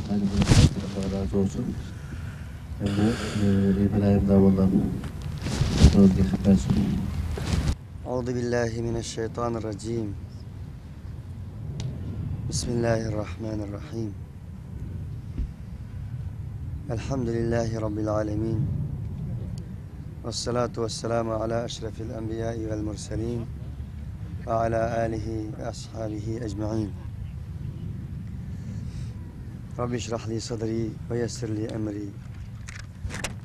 Tayyip Allah razı olsun. Hem de İbrahim Davu'dan fotoğraf geçip versin. Euzubillahimineşşeytanirracim. Bismillahirrahmanirrahim. Elhamdülillahi Rabbil alemin. Vessalatu vesselamu ala eşrefil enbiyai vel murselin. Ve ala alihi ve ashabihi ecma'in. Rabbi şrahli sadri ve yessirli emri.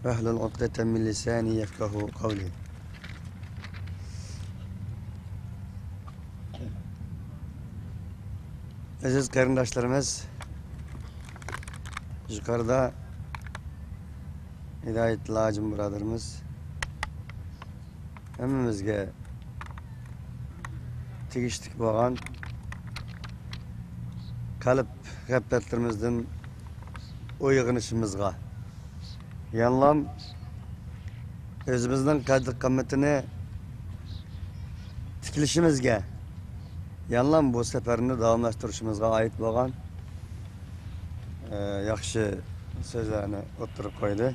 Ve ehlul ukdeten min lisani yefkahu kavli. Aziz kardeşlerimiz, yukarıda Hidayet Lacım birodarimiz hemmimizge tegishlik bo'lgan qalb g'aflatlarimizdan uyg'onishimizga yanlam o'zimizning qadr qimmatini tiklishimizga yanlam bu safarni davomlashtirishimizga oid bo'lgan yaxshi so'zlarni o'ttirib qo'ydi.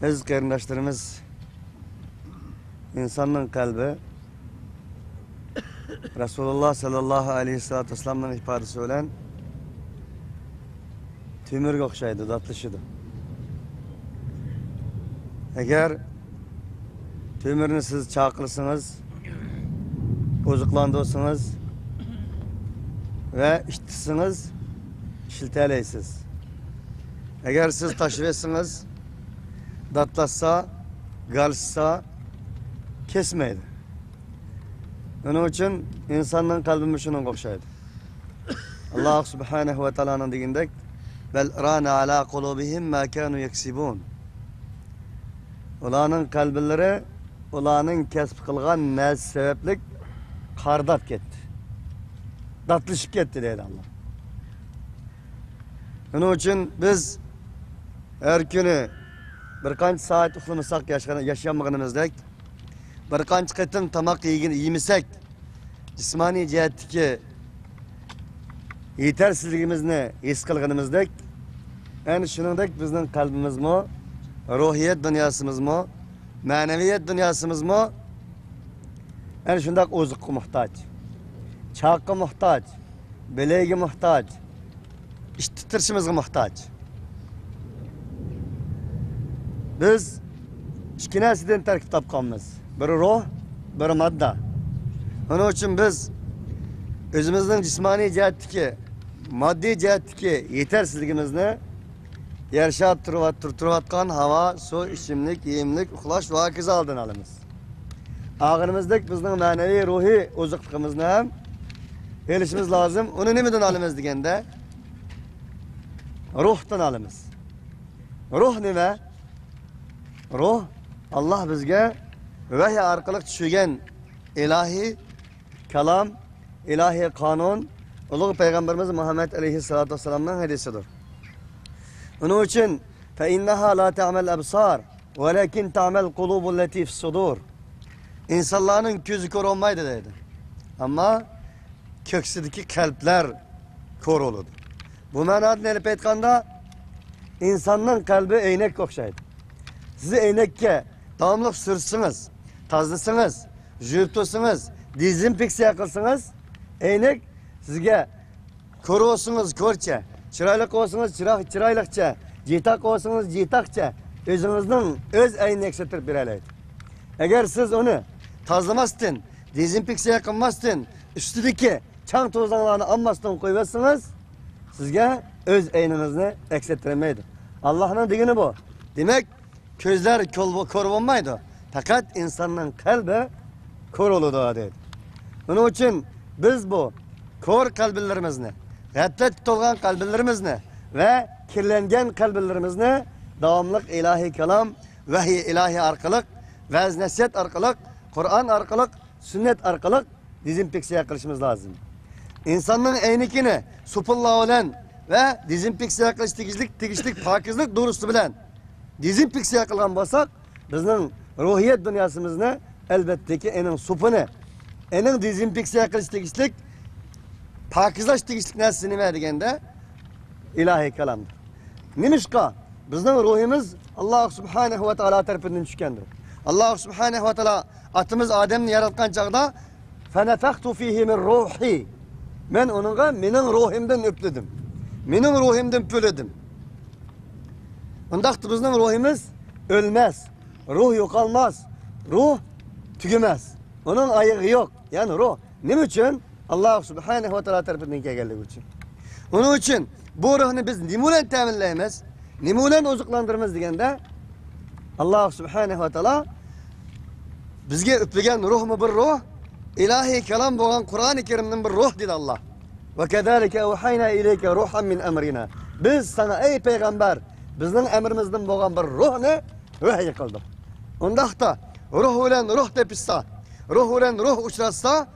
Biz qarindoshlarimiz insonning qalbi Rasululloh sallallohu alayhi vasallamning ifodasi bilan temirga o'xshaydi, dodlashidi. Agar temirni siz chaqirsangiz, oziqlantirsangiz ve işitsiniz, işiltələysiz. Eğer siz taşıversingiz, datlaşsa, qalışsa, kesmeydi. Onun için insanın kalbimi şunun qoxşaydı. Allah subhanahu ve ta'ala'nın digindek bel rana ala qulubihim ma kanu yaksibun. Ularning qalbillari ularning kasb qilgan narsa sebeplik qardab ketdi. Datlışıp ketdi deydi Allah. Onun için biz her günü bir qancha saat uxlamasak yaşayanmağınımızdek, bir qancha qitim tamoq yemisek, jismoniy jihatdagi yetersizligimizni his qilganimizdek, yani shuningdek bizning qalbimizmi, ruhiyat dunyosimizmi, ma'naviyat dunyosimizmi yani shundoq oziqqa muhtoj, chaqqa muhtoj, bileğe muhtoj, ish tutirishimizga muhtoj. Biz ikki narsadan tarkib topganmiz. Biri ruh, biri modda. Onun için biz o'zimizning jismoniy jihatdagi, moddiy jihatdagi yetersizligimizni yarashab turayotgan havo, suv, ichimlik, yeyimlik, uxlash va hokazo oldin olamiz. Ağrımızdaki bizning ma'naviy ruhiy oziqligimizni ham bilishimiz lozim. Uni nimadan olamiz deganda ruhdan olamiz. Ruh nima? Ruh Allah bizga vahiy orqali tushgan ilahiy kalam, ilahiy qonun, ulug' payg'ambarimiz Muhammad alayhissalatu vassalamning hadisidir. Onun için fe innaha la ta'mal absar velakin ta'mal qulubul lati fis sudur. İnsanların gözü kör olmaydı dedi. Ama köksideki kalpler kör olurdu. Bu manada nelip aytganda insanın kalbi eynek okşaydı. Sizi eynekke davamlıq sürsünüz, tazlısınız, jüyüp tutsunuz, dezinfeksiya kılsınız, eynek sizge kör olsunuz körçe, çıraylık olsunuz çıraylıkça, citak olsunuz citakça, özünüzün öz eynek setir bireleydi. Eğer siz onu tazlamasın, dezinfeksiya kılmasın, üstündeki çan tozlarını almasın koyuyorsunuz, sizge öz eyninizni eksettiremeydi. Allah'ın digini bu. Demek gözler kör olmaydı. Fakat insanın kalbi kör oludu dedi. Onun için biz bu kör kalblerimizni, gaflet tolgan kalblerimizni ve kirlengen kalblerimizni davamlıq ilahi kelam, vahiy ilahi arkalık, vaz nasihat arkalık, Kur'an arkalık, sünnet arkalık dezinfeksiya kılışımız lazım. İnsanın eynikini supullah olan ve dezinfeksiya kılış tegishlik, pakizlik doğrusu bilen dezinfeksiya kılgan bolsak, bizning ruhiyat dünyasımızda elbette ki enin supunu, enin dezinfeksiya kılış tegishlik, pakizlash tegishlik narsasi nima deganda ilahi kalamdır. Nimişka bizning ruhimiz Allah subhanahu ve taala tarafından tushgandir. Allah subhanahu ve taala atımız Ademni yaratgan chaqda فَنَفَخْتُ فِيهِ مِنْ ruhi. Men onunğa mening ruhimdan öpledim. Mening ruhimdan pöledim. Ondaqtı bizning ruhimiz ölmez. Ruh yo'qolmas. Ruh tugimaz. Onun ayığı yok. Yani ruh. Nima uchun? Allah subhanahu ve taala tarafından kelganligi uchun. Onun için bu ruhni biz nima bilan ta'minlaymiz? Nima bilan oziqlantiramiz deganda Allah subhanahu ve taala bizga üplegan ruhmi bir ruh, ilahi kalam bo'lgan Qur'oni Karimning bir ruh dedi Allah. Ve kezalike evhayna ileyke ruhan min emrina. Biz sana ey peygamber bizning emrimizdan bo'lgan bir ruhni vahiy qildik. Undaqda ruh bilan ruh tepishsa, ruh bilan ruh uchrashsa,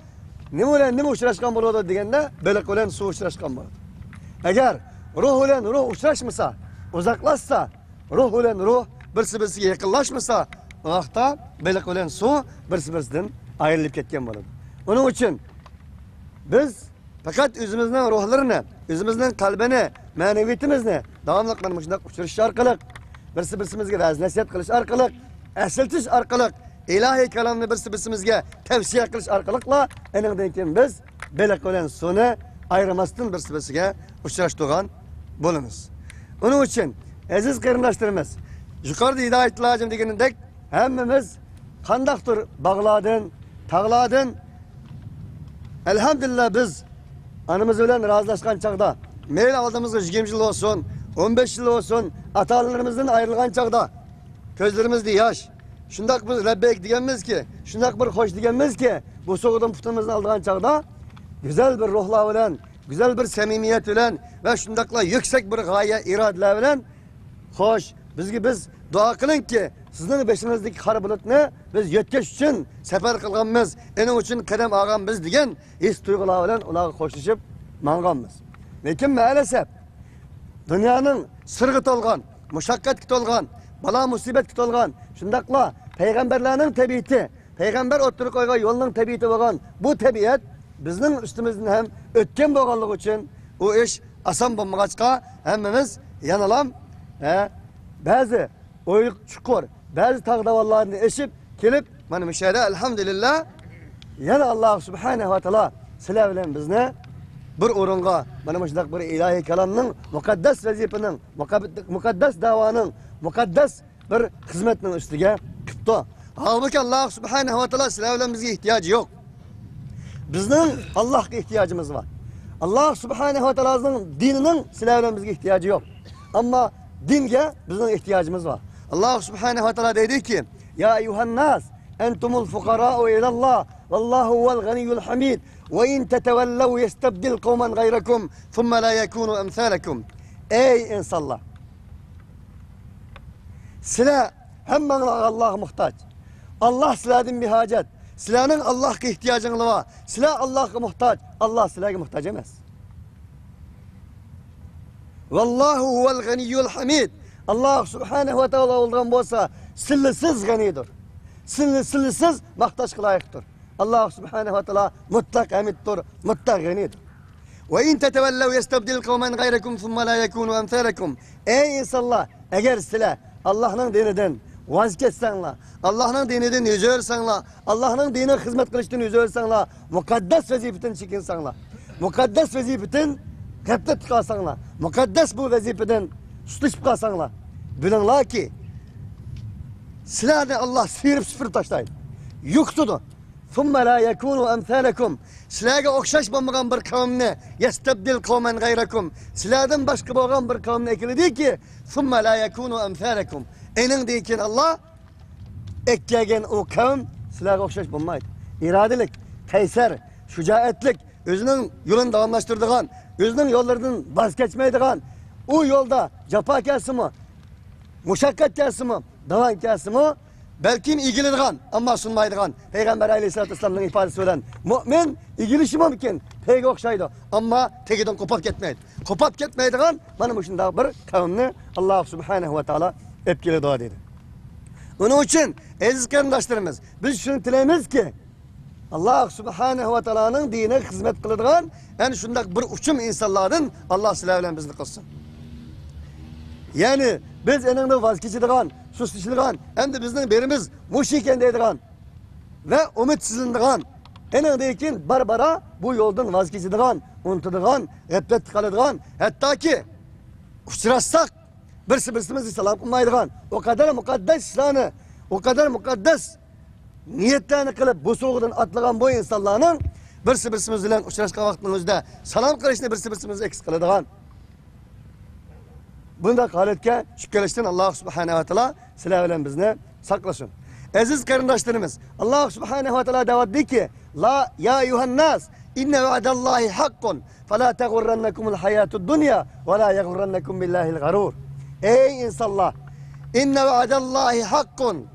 nima bilan nima uchrashgan bo'ladi deganda, baliq bilan suv uchrashgan bo'ladi. Agar ruh bilan ruh uchrashmasa, uzoqlashsa, ruh bilan ruh birsi-birsiga yaqinlashmasa, o vaqtda baliq bilan suv birsi-birsidan ayrilib ketgan bo'ladi. Onun uchun biz fakat o'zimizning ruhlarini, o'zimizning qalbini, ma'naviyatimizni davomli mana shunday uchirish orqali, birsi-birsimizga vaz-nasihat qilish orqali, asiltish orqali, ilahiy kalomni birsi-birsimizga tavsiya qilish orqali, eningdan keyin biz baliq bilan suvni ayirmasdan birsi-birsiga uchrashtirgan bo'lamiz. Onun uchun aziz qarindoshlarimiz, yuqorida hidoyatlar deganidek, hammamiz qandaqdir bog'lardan, tog'lardan elhamdülillah biz anamız bilan razılaşkan çağda, meyil aldığımızda 20 yıl olsun, 15 yıl olsun, atalarımızdan ayrılgan çağda, gözlerimizde yaş, şundak bir lebbeyk diyenmiz ki, şundak bir hoş diyenmiz ki, bu soğudan putumuzdan aldığan çağda, güzel bir ruhla bilen, güzel bir samimiyet bilen ve şundakla yüksek bir gaye iradeler bilen, hoş, biz dua kılın ki, sizin beşinizdeki kara bulutni biz yetkeş için sefer kılganmiz, enin için kadem ağamız diyen his duygular bilen ularga koşuşup manganmiz. Lekin maalesef dünyanın sırgı tolgan, muşakkat tolgan, bala musibet tolgan, şundakla peygamberlerinin tabiati, peygamber oturup koygan yolunun tabiati bo'lgan bu tabiat bizning üstümüzden hem ötken bo'lganligi için o iş asan bo'lmag'achqa hammamiz yanalam bazı oyuk çukur, bazı tağdavallarını eşip gelip mana bu şeyde elhamdülillah yana Allah subhanahu ve taala sizlar bilan bizni bir o'ringa mana shunday bir ilahiy kalamning muqaddas vazifaning, muqaddas da'voning, muqaddas bir xizmatning ustiga qilibdi. Halbuki Allah subhanahu ve taala sizlar bilan bizga ehtiyoji yo'q. Bizning Allohga ehtiyojimiz var. Allah subhanahu ve taolaning dinining sizlar bilan bizga ehtiyoji yo'q. Ammo dinga bizning ehtiyojimiz var. Allah subhanahu ve taala dedi ki, ya eyyuhan nas entumul fukara'u ilallah vallahu huvel ganiyyul hamid ve in tetevellev yestabdil kavmen gayrakum thumma la yakunu emsalakum. Ey insanlar, sizlar hammanglar Allah'a muhtaç. Allah sizlardan bir hacet. Sizlarning Allah'a ihtiyacınız var. Sizlar Allah'a muhtaç. Allah sizlarga muhtaç emas. Vallahu huvel ganiyyul hamid. Allah subhanahu ve taala olgan bolsa sillisiz ganidir. Sillisiz maqtash layıqdır. Allah subhanahu ve taala mutlak hamiddir, mutlak ganidir. Ve in tetevellev yestabdil kavmen gayrakum thumma la yakunu emsalakum. Ey insanlar, eğer sizlar Allah'ın dininden vaz ketsanglar, Allah'ın dininden yüz örsanglar, Allah'ın dinine hizmet kılıştan yüz örsanglar, mukaddes vazifeten çekinsanglar, mukaddes vazifeten gaflet kalsanglar, mukaddes bu vazifeden tutuşup kalsanglar, bilinglar ki sizlarni Allah sıyırıp süpürüp taşlaydı. Yuktudu. ثُمَّ لَا يَكُونُ أَمْثَالَكُمْ Sizlarga o'xshash bo'lmagan bir qavmni yastabdil qawman gayrakum. Sizlardan boshqa bo'lgan bir qavmni eklediki, ثُمَّ لَا يَكُونُ أَمْثَالَكُمْ Eningdan keyin Allah ekkagan o qavm sizlarga o'xshash bo'lmaydi. İradelik, qaysar, shujoatlik, o'zining yo'lini davomlashtiradigan, o'zining yo'llaridan voz kechmaydigan, u yo'lda jafo kelsimi, mushaqqat kelsimi, davom kelsimi, belki ilgiledigan ama sunmaydigan Peygamber Aleyhisselatü Vesselam'ın ifadesi bilen mümin ilgilişi mümkün, peyge okşaydı ama tegiden kopap ketmeydi. Kopap ketmeydigan bana bu şunda bir kavimni Allah subhanahu ve taala etkili dua dedi. Onun için aziz kardeşlerimiz biz şunu dileymiz ki Allah subhanahu ve taala'nın dinine hizmet kıladigan yani şunda bir uçum insanlardan Allah sizler bilen bizni kılsın. Yani biz eninde vaz keçidigan, susuşilgan, endi bizning berimiz mush ekan deydigan ve umidsizlandigan. Enindeykin barbara bu yoldan vaz keçidigan, unutadigan, g'aflat qiladigan, hattoki uchrashsak birimizni salom qilmaydigan, o kadar muqaddas ishlarni, o kadar muqaddas niyetlarni qilib bu so'g'dan atlagan bu insonlarning birimiz bilan uchrashgan vaqtimizda salom qilishni birimiz eks qiladigan. Bunda holatga tushib Allah subhanahu wa ta'ala sizlar bilan bizni saqlasin. Aziz qarindoshlarimiz, Allah subhanahu wa ta'ala deyapti ki: "La ya ayyuhan nas, inna va'dallahi haqqun, fala taghurrannakumul hayatud dunya ve la yaghurrannakum billahil gharur." Ey insanlar, inna va'dallahi haqqun.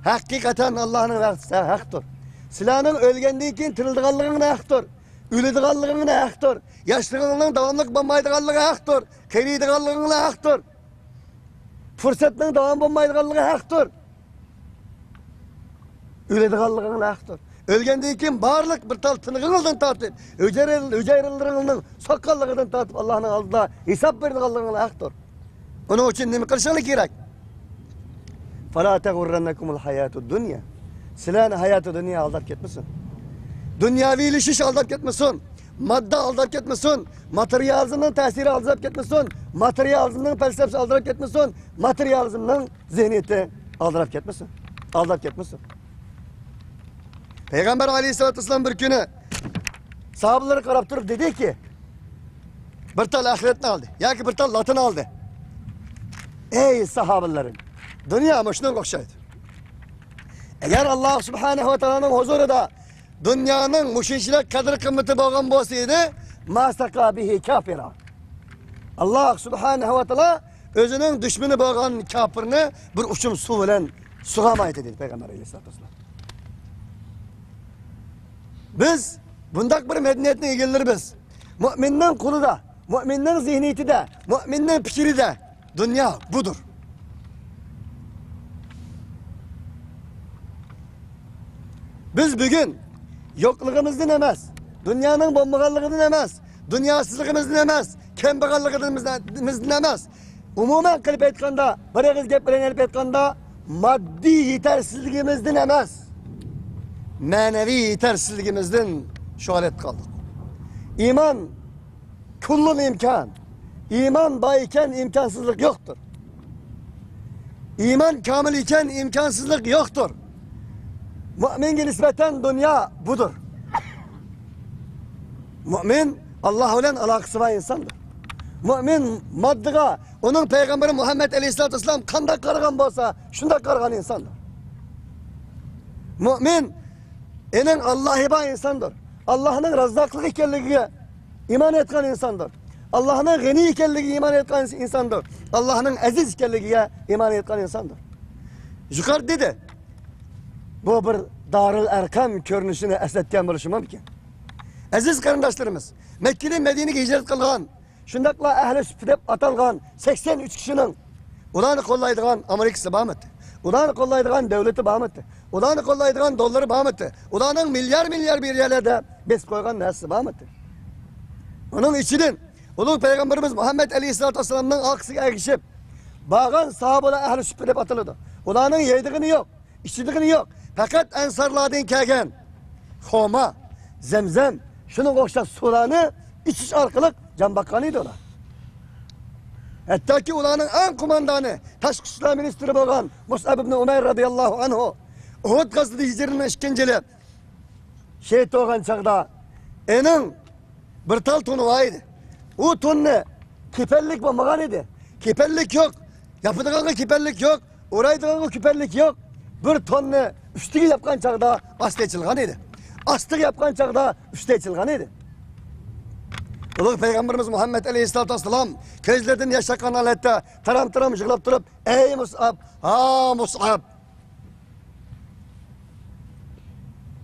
Hakikaten Allah'ın vaxtı haktır. Silahının ölgendiği için tirildiğanlığına haktır. Ülüdiğanlığına haktır. Yaşlılığının devamlık bombaydığanlığına haktır. Keridiğanlığına haktır. Fırsatının devam bombaydığanlığına haktır. Ülüdiğanlığına haktır. Ölgendiği için bağırlık bir tal tınığınızdan tartıp, hücrelerinin sakallığından tartıp Allah'ın aldığına hesap verdiğanlığına haktır. Onun için ne mi kırışanlık gerek? فَلَا تَغُرَّنَّكُمُ الْحَيَاتُ الدُّنْيَا. Silahını hayatı dünya aldap ketmesin. Dünyavi ilişiş aldap ketmesin. Madde aldap ketmesin. Materyalizmin tesiri aldap ketmesin. Materyalizmin felsefesi aldap ketmesin. Materyalizmin zihniyeti aldap ketmesin. Aldap ketmesin. Peygamber aleyhissalatü vesselam bir günü sahabeleri karab durup dedi ki bir tal ahiretini aldı. Ya ki bir tal latını aldı. Ey sahabelerim! Dünya müşnün okşaydı. Eğer Allah subhanahu ve ta'ala'nın huzurunda dünyanın müşinçiler kadir kıymeti boğan bolsaydı ma saka bihi kafira. Allah subhanahu ve ta'ala özünün düşmanı boğan kafirini bir uçum su bilen suğamaydı dedi Peygamber aleyhissalatü vesselam. Biz bundak bir medeniyetine egeller biz. Müminlerin kulu da, müminlerin zihniyeti de, müminlerin fikri de dünya budur. Biz bugün yokluğumuzdan emez, dünyanın bombağanlığından emez, dünyasızlığımızdan emez, kembeğallıqımızdan emez. Umumen kılıp etkanda, bir ağız gep bilen elip etkanda maddi yetersizliğimizden emez. Manevi yetersizliğimizden şöhret kaldık. İman kullun imkan. İman bayken imkansızlık yoktur. İman kamil iken imkansızlık yoktur. Mümin'e nispeten dünya budur. Mümin Allah ile alakası var insandır. Mümin maddığa onun peygamberi Muhammed Aleyhisselatü Vesselam kanda kargan bolsa şunda kargan insandır. Mümin enen Allah'a insandır. Allah'ın razzaklık ikenliğine iman etken insandır. Allah'ın gani ikenliğine iman etken insandır. Allah'ın aziz ikenliğine iman etken insandır. Yukarı dedi. Bu bir Darül Erkam görünüşünü esnetken buluşu mümkün. Aziz kardeşlerimiz, Mekke'den Medine'ye hicret kılgan, şundakla ehli süpüdep atalgan 83 kişinin ulanı kollaydıgan Amerika'sı bağımıttı. Ulanı kollaydıgan devleti bağımıttı. Ulanı kollaydıgan doları bağımıttı. Ulanın milyar bir yerlerde bes koygan nesli bağımıttı. Onun içinin Ulu Peygamberimiz Muhammed Aleyhisselatü Vesselam'ın aksıya erişip bağın sahabeler ehli süpüdep atıldı. Ulanın yediğini yok, içtiğini yok. Fakat ensarlardan kelgen Homa, Zemzem, şunun okşak sularını içiş arkalık can bakanıydı ona. Hatta ki ulanın en kumandanı Taşkı İslam Ministri olan Mus'ab ibn Umeyr radıyallahu anhu Uhud gazete hicrinin işkenceli şehit olgan çağda enin bir tal tonu vardı. O tonne kipellik bulmagan idi. Kipellik yok. Yapıdığına kipellik yok. Oraydığına kipellik yok. Bir tonne üstüge yapkan çağda aslı açılgan idi. Aslı yapkan çağda üstü açılgan idi. Ulu Peygamberimiz Muhammed Aleyhisselatü Vesselam közlerden yaşakan halette taram jığlap durup ey Mus'ab, ha Mus'ab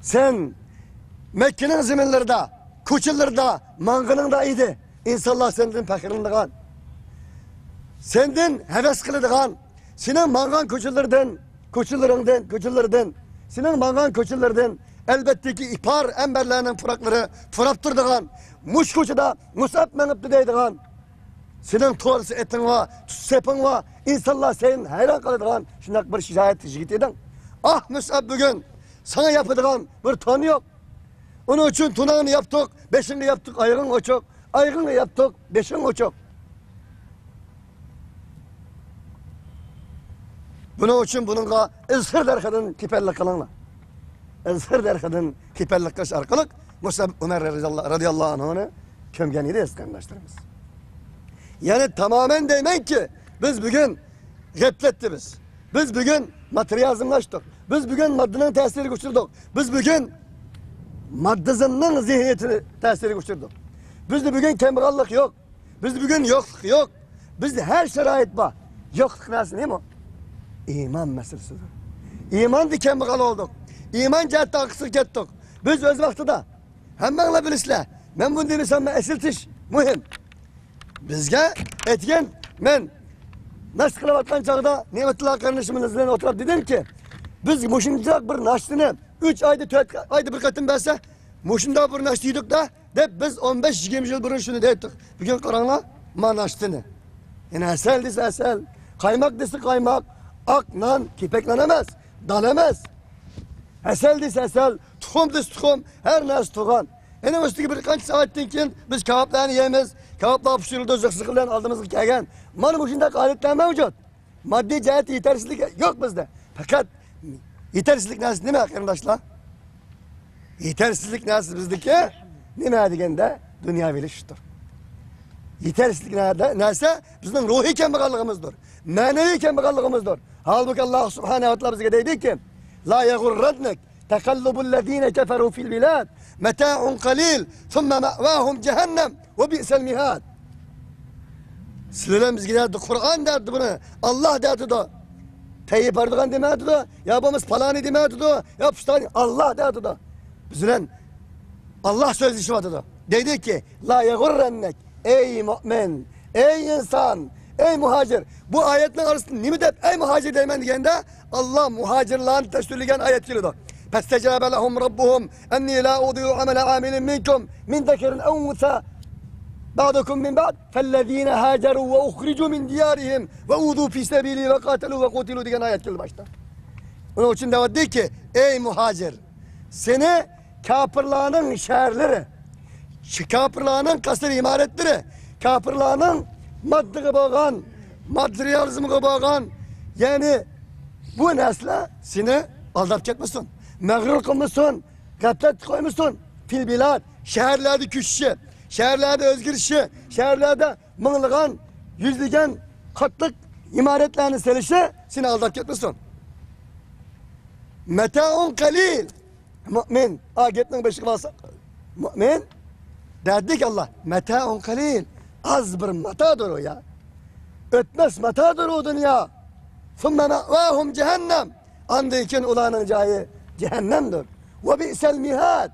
sen Mekke'nin zeminlerinde, koçularda, mangınında idi. İnsanlar senden fakirliğinden, senden heves kılıdığın, senin mangan koçularından, senin mangan koçulardan elbette ki ipar emberlerinin fırakları fırap durduğun, muş koçuda Mus'ab menipti deydiğin, senin to'g'risi eting va, seping va, insanlar senin hayran qoladigan shunday bir shijoat yigit eding. Ah Musab bugün sana yapadigan bir tonu yok. Onun için tunağını yaptık, beşini yaptık, aygın oçuk. Aygını yaptık, beşin oçuk. Bunun için bununla izhir derkadın kiperlik kılınlar. İzhir derkadın kiperlik kılış arkalık Musab Ömer radıyallahu anh'ını kömgeniydi eskandaşlarımız. Yani tamamen demek ki biz bugün gafletli biz. Biz bugün materyalizmlaştık. Biz bugün maddenin tesiri güçürdük. Biz bugün maddizmning zihniyetini tesiri güçürdük. Bizde bugün kemballik yok. Bizde bugün yokluk yok. Bizde her şerait var. Yokluk nasıl değil mi? İman meselesidir. İman di kembal olduk. İman cihatta akısır kettik. Biz öz vaktida hammanlar bilishlar. Men bunu demisam esiltish muhim. Bizga aytgan men nash qilayotgan chog'da Ne'matulloh qarindishimiz bilan o'tirib dedim ki biz mushunchalik bir nashtini 3 oyda 4 oyda bir qatim bersa mushunda bir nasht yedik da deb biz 15-20 yil burun shuni deydik. Bugun qaranglar mana nashtini. Yani asal desa asal, qaymoq desa qaymoq, ak nan, kepeklan emas, dal emas. Asal desa asal, tuxum desa tuxum, her narsa turgan. Yani üstüge bir kaç saatten keyin biz kebaplarni yeymiz. Kebaplar pişirildi, zık bilan aldığımızga kelgan. Mana bu shunday holatlar mavjud. Moddiy jihat yetersizlik yok bizda. Fakat yetersizlik narsa nima qarindoshlar? Yetersizlik narsa bizdeki nima deganda dunyovilikdir. Yetersizlik narsa bizning ruhiy kambag'alligimizdir. Ma'naviy kambag'alligimizdir. Halbuki Alloh subhanahu va taolo bizga deydiki: "La yaghurrannak taqallubul ladina kafaru fil bilad, mata'un qalil, thumma ma'wahum jahannam ve bi'sal mihad." Sizlerden bizge derdi, Kur'an derdi bunu, Allah derdi da. Tayyip Erdoğan demedi da, ya babamız falani demedi da, ya püstani, Allah derdi da. Bizden Allah sözü şu vardı da. Dedi ki, la yagurrennek, ey mümin, ey insan, ey muhacir. Bu ayetler arasında ne mi deyip, ey muhacir demen diyende, Allah muhacirlerini teşhirleyen ayet geliyor. فَاسْتَجَابَ لَهُمْ رَبُّهُمْ اَنِّي لَا اُضِيُّ عَمَلَ عَامِلٍ مِنْكُمْ مِنْ ذَكَرٍ اَوْ اُنْثَى بعضكم من بعض فالذين هاجروا واخرجوا من ديارهم واوذوا في سبيلي وقاتلوا وقتلوا diyen ayet geldi başta. Onun için de dedi ki ey muhacir seni kafirlerin şehirleri, kafirlerin kasır imaretleri, kafirlerin maddeye bağlan, materyalizmine bağlan yani bu nesle seni aldap ketmesin, mağrur kılmasın, gaflet koymasın, fil bilad, şehirlerde küçüşü, şehirlerde özgürlüğü, şehirlerde mığılgan, yüzlügen, katlık imaretlerini selişi seni aldap ketmesin. Meta'un kalil. Mümin. Ayetinin beşik varsa. Mümin. Derdi ki Allah. Meta'un kalil. Az bir matadır o ya. Ötmez matadır o dünya. Thumme me'vahum cehennem. Andayken ulanın cahı cehennemdir. Ve bi'sel mihad.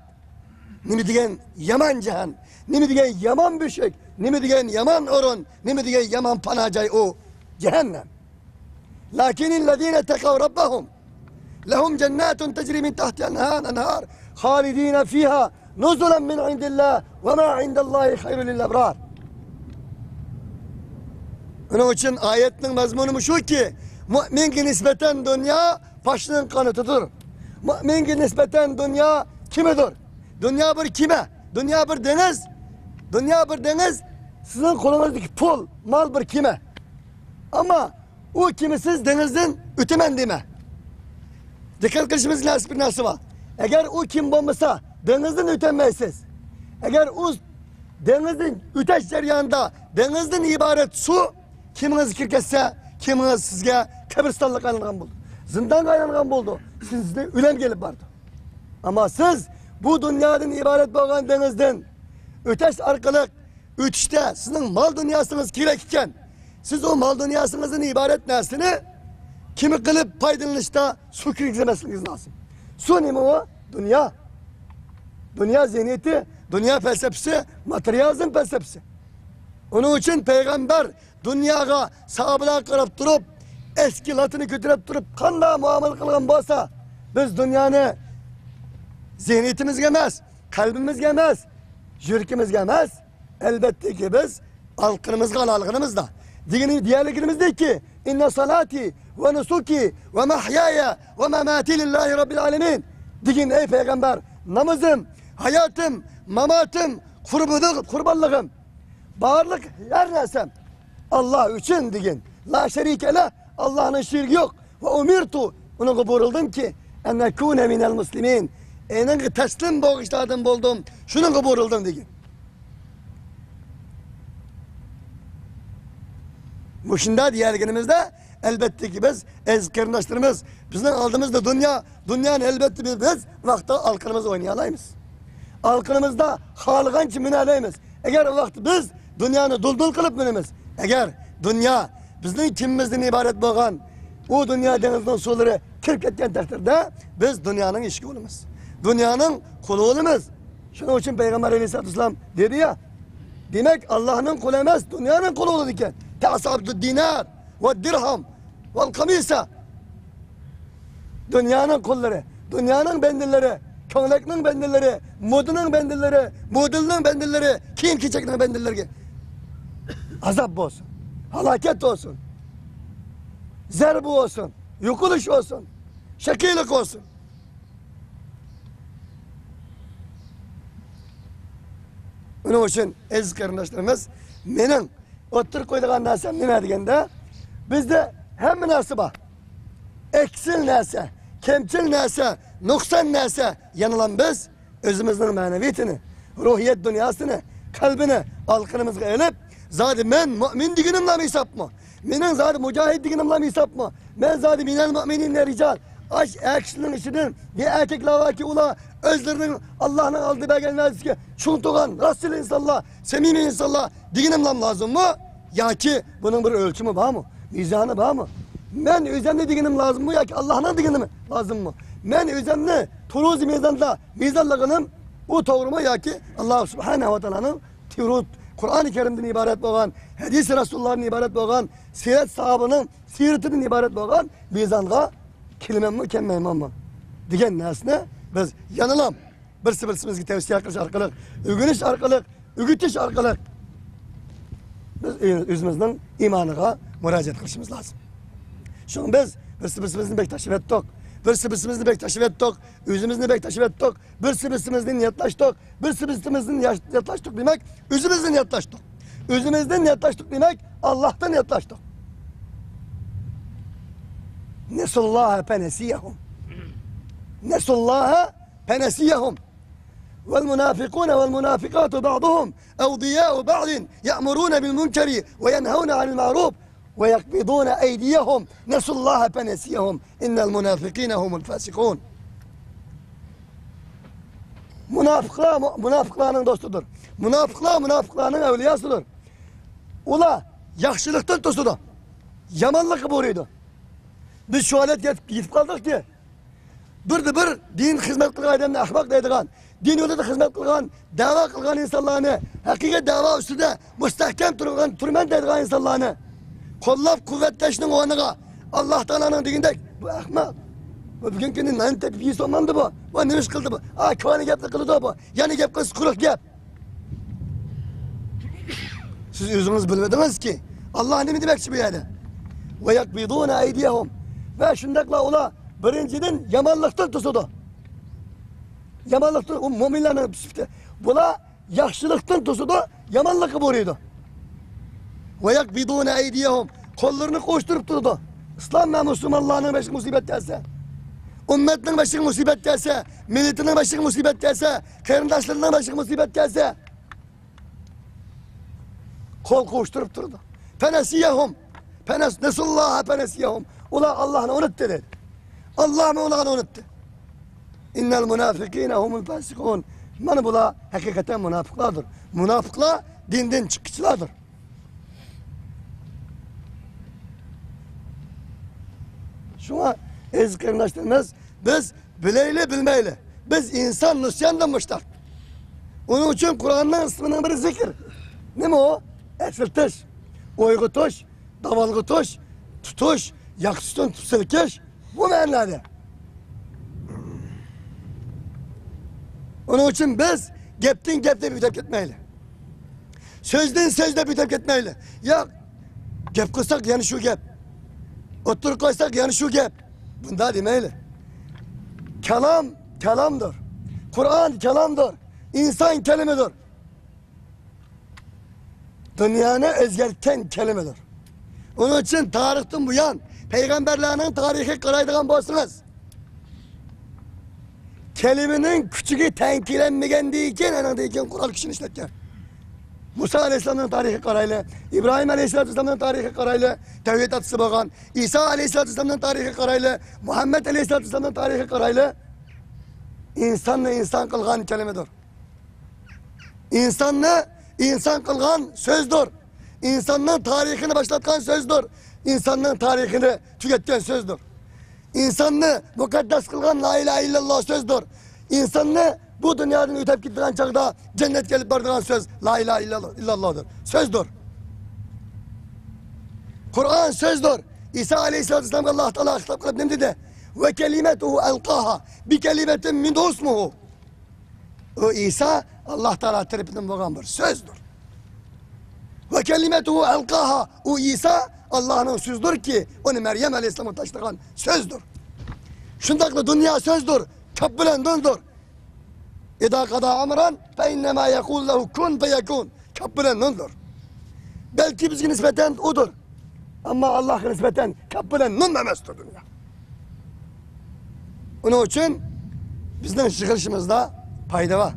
Nimi diyen yaman cehennem. Nimi diyen yaman büşük. Nimi diyen yaman orun. Nimi diyen yaman panacay o cehennem. Lakinillezine tekav rabbahum. Lehum cennetun tecri min tahtiha enhar. Halidine fiha. Nuzulen min indillah. Ve ma indallahi hayrun lil ebrar. Onun için ayetinin mezmunu şu ki mümin nispeten dünya başının kanıtıdır. Mümin nispeten dünya kimidir? Dünya bir kime? Dünya bir deniz. Dünya bir deniz. Sizin kolunuzdaki pul, mal bir kime? Ama o kimisiz denizden ütemen deme. Dikkat kılışımız lazım bir nasıl var. Eğer o kim olmasa denizden ütemezsiz. Eğer o denizden üteş ceryanında denizden ibaret su kiminiz kirketse kiminiz sizge kabristanlık kaynanan buldu. Zindan kaynanan buldu. Sizde ölüm gelip vardı. Ama siz bu dünyadan ibaret olan denizden öteş arkalık ütüşte sizin mal dünyasınız gerekirken siz o mal dünyasınızın ibaret nesini kimi kılıp paydalanışta su kiriklemesiniz lazım. Su ne mi o? Dünya. Dünya zihniyeti, dünya felsefesi, materyalizm felsefesi. Onun için peygamber dünyaya sahabeler kırıp durup eski latını götürüp durup kanla muamele kılgan bolsa biz dünyanı zihniyetimiz gelmez, kalbimiz gelmez, yürkimiz gelmez. Elbette ki biz alqınımızga alqınımızda. Diğerlikimizde ki inne salati ve nusuki ve mahyaya ve mamati lillahi rabbil alemin. Digin ey peygamber namazım, hayatım, mamatım, kurbanlığım, bağırlık her nersem Allah için digin. La şerike leh, Allah'ın şirki yok. Ve umirtu, onu buyuruldum ki en nekune minel muslimin. Enin teslim bağışladım buldum. Şunu buyuruldum digin. Bu şimdi diğer günümüzde elbette ki biz ezkirnaştırımız, bizden aldığımızda dünyanın elbette biz vakti alkınımız oynayalayımız. Alkınımızda halıgan münaleyimiz. Eğer vakti biz dünyanı duldul kılıp münemiz. Eğer dünya bizden kimimizden ibaret boğan, o dünya denizden suları kirp etken takdirde biz dünyanın işki olumuz. Dünyanın kulu olumuz. Şunun için Peygamber Aleyhisselatü Vesselam dedi ya, demek Allah'ın kulu emez, dünyanın kulu olur iken. Ta'asabdu dinar ve dirham ve kamisa. Dünyanın kulları, dünyanın bendirleri, köyleknin bendirleri, modunun bendirleri, modilinin bendirleri, kiyim keçekinin bendirleri. Azap olsun, halaket olsun, zerb olsun, yokuluş olsun, şekilik olsun. Onun için aziz kardeşlerimiz, benim otur koyduğum nasem ne degende, bizde hem münasıba, eksil neyse, kemçil neyse, noksan neyse yanılan biz, özümüzün maneviyetini, ruhiyet dünyasını, kalbini, alkınımızı elip, zaten ben mümin diginimle mi sapma? Benim zaten mücahid diginimle mi sapma? Ben zaten minel mümininle rical. Aş ekşinin işinin bir erkek lavaki ula özlerinin Allah'ın aldığı belgelenmez ki çuntuğan, rastlı insanlar, semimi insanlar diginimle lazım mı? Ya ki bunun bir ölçümü var mı? Mizanı var mı? Ben üzerinde diginim lazım mı? Ya ki Allah'ın diginim lazım mı? Ben üzerinde turuzi mizanlığının o doğru mu? Ya ki Allah Subhanahu ve Teala'nın tirut, Kur'an-ı Kerim'den ibaret olan, hadis-i Resulullah'ın ibaret olan, siret sahabının siretinin ibaret olan mizanla kelimem mi, kemmem mi? Digen nesne biz yanılam. Birimizga tavsiye qilish orqali, o'rganish orqali, o'rgatish orqali biz o'zimizning iymoniga murojaat qilishimiz lozim. Shuni biz birimizni bektashib etdik. Birimizni bektashib etdik. O'zimizni bektashib etdik. Birimizni niyatlashdik. Birimizni niyatlashdik demek o'zimizni niyatlashdik. O'zimizni niyatlashdik demek Allah'tan niyatlashdik. Nesullaha fenesiyahum. Nesullaha fenesiyahum. والمنافقون والمنافقات بعضهم أوضياء بعض يأمرون بالمنكر وينهون عن المعروف ويقبضون أيديهم نسوا الله فنسيهم إن المنافقين هم الفاسقون. Münafıkların dostudur. Münafıkların evliyasıdır. Ula yaxşılıktan dostudur. Yamanlık boruydu. Biz şu alet gidip kaldık diye. Bir din hizmet kılgan adamını ahmak deydiğen, din yolunda hizmet kılgan, dava kılgan insanlarını, hakikat dava üstünde müstahkem turmen deydiğen insanlarını, kollap kuvvetleşinin oğanıga, Allah Teala'nın digindek, bu ahmak. Bugünkünün lan tepkisi olmandı bu. Bu ne iş kıldı bu? Kıvanı gepli kıldı bu. Yani gep kız kuruk gep. Siz yüzünüz bilmediniz ki. Allah ne mi demekçi bu yani? Ve yakbidûne eydiyehum. Ve şundakla ola birinciden yamanlıktan tutudu. Yamanlıktan, o müminlerin psifte. Bula yaxşılıktan tutudu, yamanlıkı boruydu. Ve yakbidûne eydiyehum. Kollarını koşturup tutudu. İslam ve Müslümanlığının beşik musibet gelse, ümmetinin beşik musibet gelse, milletinin beşik musibet gelse, kırındaşlarının beşik musibet gelse, kol koşturup durdu. Fenesiyehum. Nesullaha fenesiyehum. Ula Allah'ını unuttu dedi. Allah mı Allah'ını unuttu? İnnel münafikine humul fasikun. Bana bula hakikaten münafıklardır. Münafıklar dinden çıkıcılardır. Şuna aziz kardeşlerimiz, biz bileyle bilmeyle, biz insan nüsyanlanmışlar. Onun için Kur'an'ın isminin bir zikir. Ne mi o? Eksiltiş, oygutuş, davalgıtuş, tutuş, yaksıtın silkiş, bu manada. Onun için biz gepten gepte bir gitmeyle. Sözden sözde bitip gitmeyle. Ya gep kılsak yani şu gep. Oturup koysak yani şu gep. Bunda demeyle. Kelam, kelamdır. Kur'an kelamdır. İnsan kelimedir. Dünyanı özgerten kelimedir. Onun için tarihten bu yan, peygamberlerinin tarihi qaraydigan bolsanız, kelimenin küçüğü tenkilenmegendiğiken, anadıyken Kur'an kişini işletken. Musa Aleyhisselam'ın tarihi qaraylı, İbrahim Aleyhisselam'ın tarihi qaraylı, tevhid atısı bolgan, İsa Aleyhisselam'ın tarihi qaraylı, Muhammed Aleyhisselam'ın tarihi qaraylı, insanla insan kılgan kelimedir. İnsanla insan kılgan sözdür. İnsanın tarihini başlatkan sözdür. İnsanın tarihini tüketken sözdür. İnsanı mukaddes kılgan la ilahe illallah sözdür. İnsanı bu dünyadan ötep gittiğin çağda cennet gelip bardıgan söz la ilahe illallah'dır. Sözdür. Kur'an sözdür. İsa Aleyhisselatü Vesselam Allah Teala hitap kılıp ne dedi? Ve kelimetuhu elqaha bi kelimetin min usmuhu. O İsa Allah Teala tarafından bolgan bir sözdür. Ve kelimetuhu elqaha. O İsa Allah'ın sözdür ki onu Meryem Aleyhisselam'a taşıran sözdür. Şundakla dünya sözdür. Kap bilen döndür. İza kada amran fe innema yekul lehu kun feyekun. Kap bilen döndür. Belki bizge nispeten odur. Ama Allah'a nispeten kap bilen dönmemezdir dünya. Onun için bizden çıkışımızda payda var.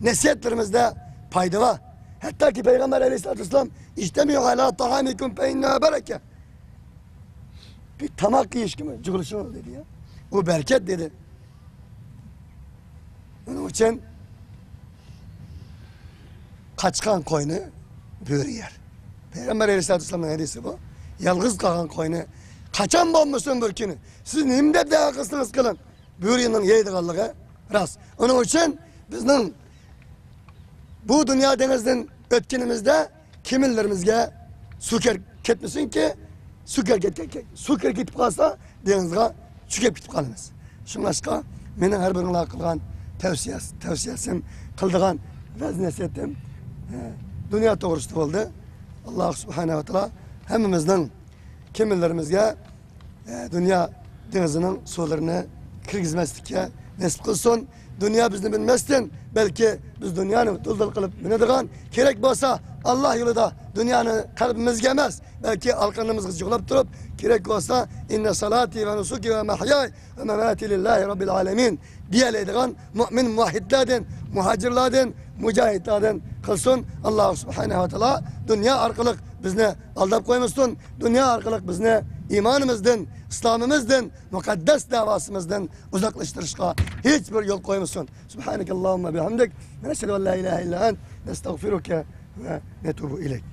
Nesihatlerimizde payda var. Hatta ki Peygamber Aleyhisselatü Vesselam İstemiyor ala tahamikum fe inneha bereke. Bir tamak yiyiş gibi cıgılışın dedi ya. O bereket dedi. Onun için kaçkan koyunu böğür yer. Peygamber Aleyhisselatü Vesselam'ın hadisi bu. Yalnız kalan koyunu kaçan bombusun bir günü. Siz nimde de akıslınız kılın. Böğür yanından yeydi kallığı rast. Onun için bizden bu dünya denizden ötkenimizde kiminlerimizge suker ketmesin ki suker gitip kalsa denizge çükep gitip kalınız. Şunlaşka benim her birine kılgan tavsiyesim kıldığan vaznesiyetim dünya doğrusu oldu. Allah Subhanahu ve Teala hemimizden kiminlerimizge dünya denizinin sularını kirgizmezlikle nasip kılsın. Dünya bizni bilmezsin. Belki biz dünyanı dul kılıp binediğin gerek olsa Allah yolunda dünyanı kalbimizge emez. Belki alkanımız kızcıklap durup gerek olsa inne salati ve nusuki ve mahyay ve memati lillahi rabbil alemin diyeleydiğin mümin muvahhidlerden, muhacirlerden, mücahitlerden kılsın. Allah Subhanahu ve Teala dünya arkalık bizni aldap koymuşsun. Dünya arkalık bizni imanımızdan, İslam'ımızdan, mukaddes davasımızdan uzaklaştırışka hiçbir yol koymuşsun. Subhaneke Allahümme bihamdik. Neşhedü en la ilahe illa ent. Nestağfiruke ve netubu ileyk.